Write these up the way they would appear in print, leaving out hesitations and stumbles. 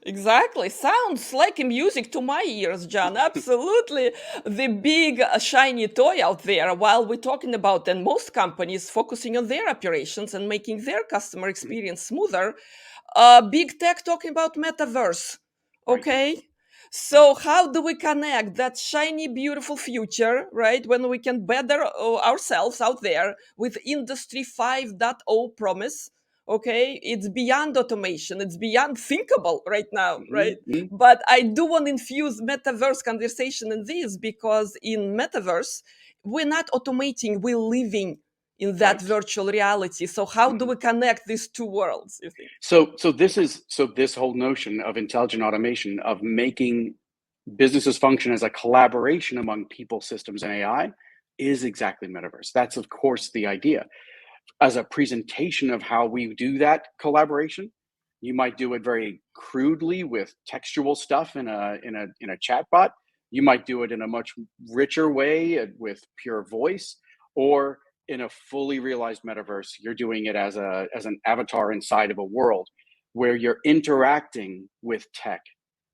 Exactly. Sounds like music to my ears, John. Absolutely. The big shiny toy out there, while we're talking about, and most companies focusing on their operations and making their customer experience smoother, big tech talking about metaverse. Right. Okay. Right. So how do we connect that shiny, beautiful future, right? When we can better ourselves out there with Industry 5.0 promise. Okay, it's beyond automation, it's beyond thinkable right now, right? Hmm. But I do want to infuse metaverse conversation in this, because in metaverse we're not automating, we're living in that Right. virtual reality. So how do Hmm. we connect these two worlds, you think? So this whole notion of intelligent automation, of making businesses function as a collaboration among people, systems, and AI, is exactly metaverse. That's of course the idea. As a presentation of how we do that collaboration, you might do it very crudely with textual stuff in a chat bot. You might do it in a much richer way with pure voice, or in a fully realized metaverse, you're doing it as an avatar inside of a world where you're interacting with tech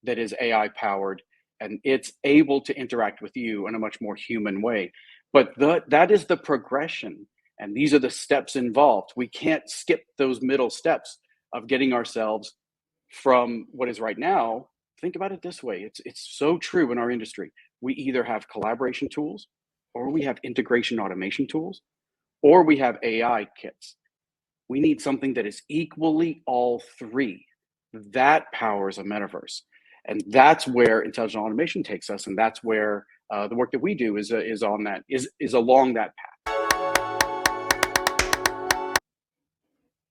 that is AI powered, and it's able to interact with you in a much more human way. But that is the progression, and these are the steps involved. We can't skip those middle steps of getting ourselves from what is right now. Think about it this way. It's so true in our industry. We either have collaboration tools, or we have integration automation tools, or we have AI kits. We need something that is equally all three. That powers a metaverse. And that's where intelligent automation takes us. And that's where the work that we do is along that path.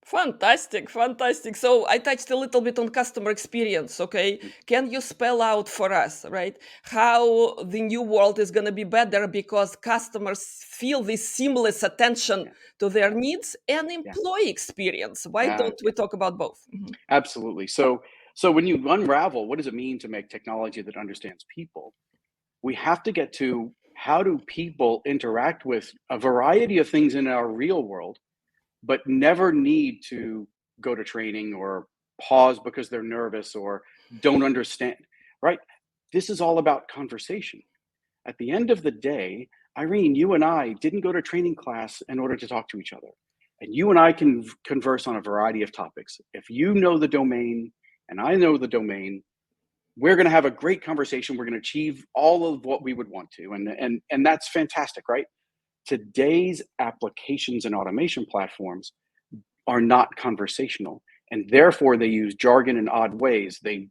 Fantastic, fantastic. So I touched a little bit on customer experience. Okay, can you spell out for us, right, how the new world is going to be better because customers feel this seamless attention Yeah, to their needs and yeah, employee experience? Why yeah, don't yeah. we talk about both? Mhm. Absolutely. So when you unravel what does it mean to make technology that understands people, we have to get to how do people interact with a variety of things in our real world, but never need to go to training or pause because they're nervous or don't understand, right? This is all about conversation. At the end of the day, Irene, you and I didn't go to training class in order to talk to each other. And you and I can converse on a variety of topics. If you know the domain and I know the domain, we're going to have a great conversation. We're going to achieve all of what we would want to. And that's fantastic, right? Today's applications and automation platforms are not conversational, and therefore they use jargon in odd ways. They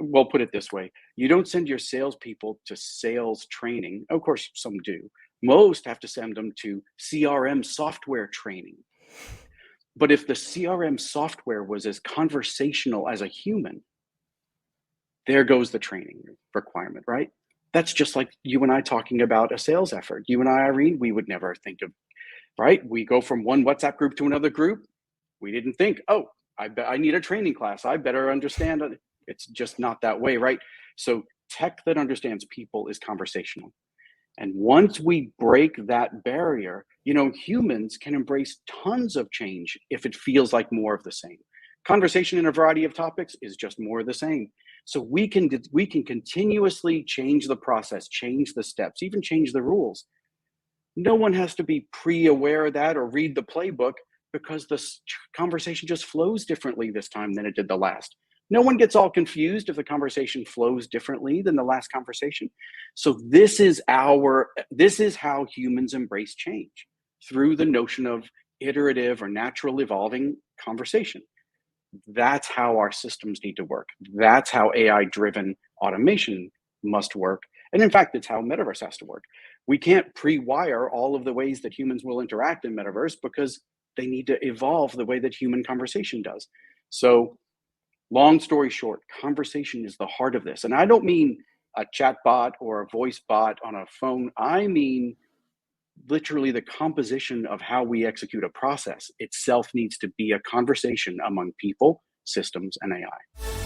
well, put it this way: you don't send your salespeople to sales training. Of course, some do. Most have to send them to CRM software training. But if the CRM software was as conversational as a human, there goes the training requirement, right? That's just like you and I talking about a sales effort. You and I, Irene, we would never think of, right? We go from one WhatsApp group to another group. We didn't think, oh, I need a training class. I better understand it. It's just not that way, right? So tech that understands people is conversational. And once we break that barrier, humans can embrace tons of change if it feels like more of the same. Conversation in a variety of topics is just more of the same. So we can continuously change the process, change the steps, even change the rules. No one has to be pre-aware of that or read the playbook, because the conversation just flows differently this time than it did the last. No one gets all confused if the conversation flows differently than the last conversation. So this is how humans embrace change, through the notion of iterative or natural evolving conversation. That's how our systems need to work. That's how AI driven automation must work. And in fact, it's how Metaverse has to work. We can't pre wire all of the ways that humans will interact in Metaverse, because they need to evolve the way that human conversation does. So, long story short, conversation is the heart of this. And I don't mean a chat bot or a voice bot on a phone. I mean literally the composition of how we execute a process itself needs to be a conversation among people, systems, and AI.